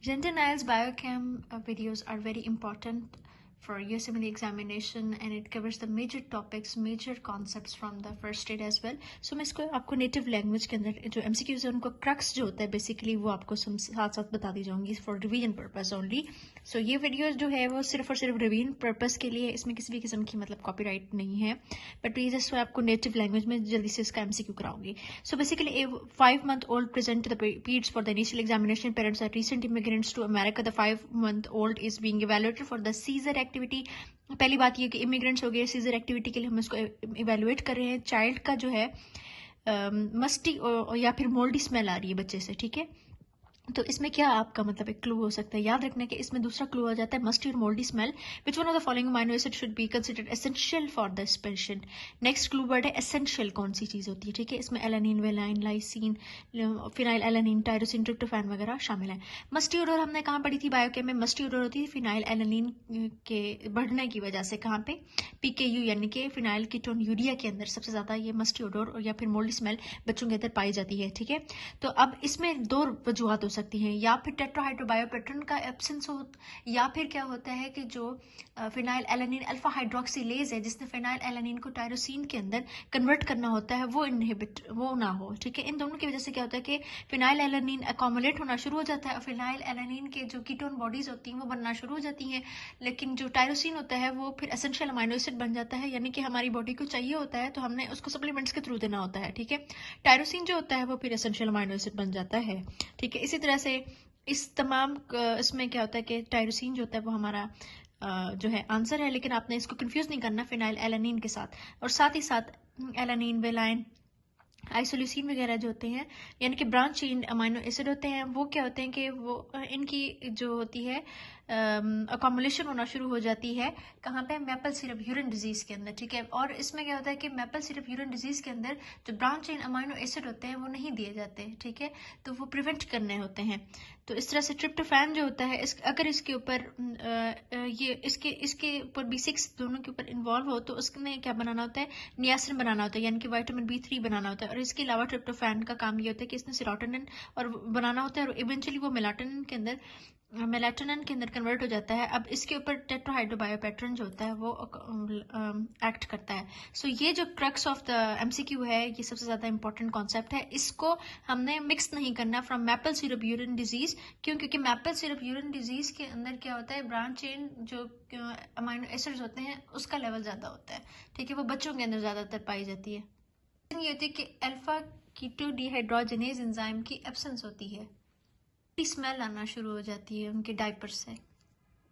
Gender Niles biochem videos are very important for USMLE examination and it covers the major topics, major concepts from the first aid as well. So मैं इसको आपको native language के अंदर जो MCQs है उनको crux जो होता है बेसिकली वो आपको साथ साथ बता दी जाऊंगी फॉर रिवीजन पर्पस ओनली. सो ये वीडियोस जो है वो सिर्फ और सिर्फ रिवीजन पर्पस के लिए, इसमें किसी भी किस्म की मतलब कॉपीराइट नहीं है, बट प्लीज जस्ट आपको नेटिव लैंग्वेज में जल्दी से इसका MCQ कराऊंगी. So basically a 5-month-old present to the peds for the initial examination. Parents are recent immigrants to America. The 5-month-old is being evaluated for the Caesar activity. पहली बात ये कि इमिग्रेंट्स हो गए, सीजर एक्टिविटी के लिए हम इसको इवेलुएट कर रहे हैं. चाइल्ड का जो है मस्टी या फिर मोल्डी स्मेल आ रही है बच्चे से, ठीक है. तो इसमें क्या आपका मतलब एक क्लू हो सकता है, याद रखना कि इसमें दूसरा क्लू आ जाता है मस्टी और mouldy smell. Which one of the following amino acid should be considered essential for the patient. Next clue word है एसेंशियल. कौन सी चीज होती है, ठीक है. इसमें alanine, valine, lysine, phenylalanine, tyrosine, tryptophan वगैरह शामिल है. मस्टी ओडोर हमने कहाँ पढ़ी थी बायोकेम में. मस्टी ओडोर होती है फिनाइल एलानिन के बढ़ने की वजह से. कहाँ पे, PKU यानी कि फिनाइल कीटोन यूरिया के अंदर सबसे ज्यादा ये मस्टी ओडोर या फिर मोल्डी स्मेल बच्चों के अंदर पाई जाती है, ठीक है. तो अब इसमें दो वजूहत हो सकती हैं, या फिर टेट्राहाइड्रोबायोपेट्रन का एब्सेंस हो, या फिर क्या होता है कि जो फिनाइल एलानिन अल्फा हाइड्रोक्सिलेज है जिसने फिनाइल एलानिन को टायरोसिन के अंदर कन्वर्ट करना होता है वो ना हो, ठीक है. इन दोनों की वजह से क्या होता है कि फिनाइल एलानिन अकोमुलेट होना शुरू हो जाता है और फिनाइल एलानिन के जो कीटोन बॉडीज होती हैं वो बनना शुरू हो जाती हैं, लेकिन जो टायरोसिन होता है वो फिर एसेंशियल अमाइनो एसिड बन जाता है, यानी कि हमारी बॉडी को चाहिए होता है तो हमने उसको सप्लीमेंट्स के थ्रू देना होता है, ठीक है. टायरोसिन जो होता है वो फिर एसेंशियल अमाइनो एसिड बन जाता है, ठीक है. इसी तरह से इस तमाम इसमें क्या होता है कि टायरोसिन जो होता है वो हमारा जो है आंसर है, लेकिन आपने इसको कंफ्यूज नहीं करना फिनाइल एलानिन के साथ. और साथ ही साथ एलानिन, वेलाइन, आइसोल्यूसिन वगैरह जो होते हैं यानी कि ब्रांच चेन अमाइनो एसिड होते हैं, वो क्या होते हैं कि वो इनकी जो होती है अकोमुलेशन होना शुरू हो जाती है. कहाँ पे, मैपल सिरप यूरिन डिजीज के अंदर, ठीक है. और इसमें क्या होता है कि मैपल सिरप यूरिन डिजीज के अंदर जो ब्रांच चेन अमाइनो एसिड होते हैं वो नहीं दिए जाते, ठीक है. तो वो प्रिवेंट करने होते हैं. तो इस तरह से ट्रिप्टोफैन जो होता है अगर इसके ऊपर ये इसके ऊपर B6 दोनों के ऊपर इन्वॉल्व हो तो उसमें क्या बनाना होता है, नियासिन बनाना होता है, यानी कि विटामिन B3 बनाना होता है. और इसके अलावा ट्रिप्टोफैन का काम ये होता है कि इसने सेरोटोनिन और बनाना होता है और इवेंचुअली वो मेलाटोनिन के अंदर कन्वर्ट हो जाता है. अब इसके ऊपर टेट्राहाइड्रोबायोपेट्रन जो होता है वो एक्ट करता है. सो ये जो क्रक्स ऑफ द MCQ है, ये सबसे ज्यादा इंपॉर्टेंट कॉन्सेप्ट है. इसको हमने मिक्स नहीं करना from maple syrup urine disease. क्यों? क्योंकि मैपल सिरप यूरिन डिजीज के अंदर क्या होता है, ब्रांच चेन जो अमाइनो एसिड्स होते हैं उसका लेवल ज्यादा होता है, ठीक है. वो बच्चों के अंदर ज्यादातर पाई जाती है. ये होती है कि अल्फा कीटोडिहाइड्रोजनेज एंजाइम की एब्सेंस होती है, स्मेल आना शुरू हो जाती है उनके डायपर से.